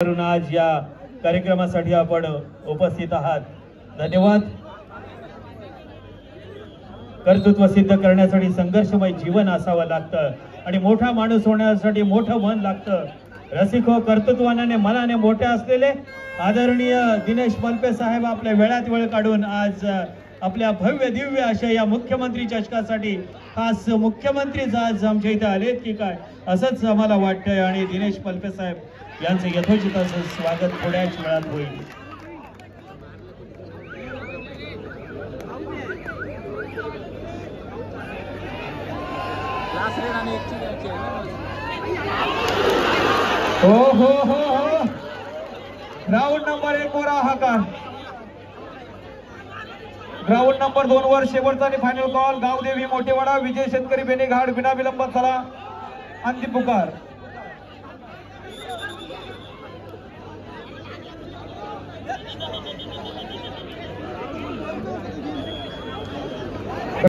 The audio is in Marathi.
आज या कार्यक्रमासाठी आपण उपस्थित आहात। धन्यवाद। कर्तृत्व सिद्ध करण्यासाठी संघर्षमय जीवन असावं लागतं आणि मोठा माणूस होण्यासाठी मोठं मन लागतं। रसिको कर्तृत्वाने मनाने मोठे असलेले आदरणीय दिनेश मलपे साहेब आपल्या वेळात वेळ काढून आज आपल्या भव्य दिव्य अशा या मुख्यमंत्री चषकासाठी खास मुख्यमंत्रीच आज आमच्या इथे आलेत की काय असंच आम्हाला वाटतंय आणि दिनेश मलपे साहेब यांचे यथोचित असं स्वागत थोड्याच वेळात होईल। हो हो हो हो ग्राउंड नंबर 1 वर हाकार, ग्राउंड नंबर 2 वर शेवटचा आणि फायनल कॉल गावदेवी मोठेवाडा विजय शेतकरी बेनेघाट बिना विलंब चला अंतिम पुकार।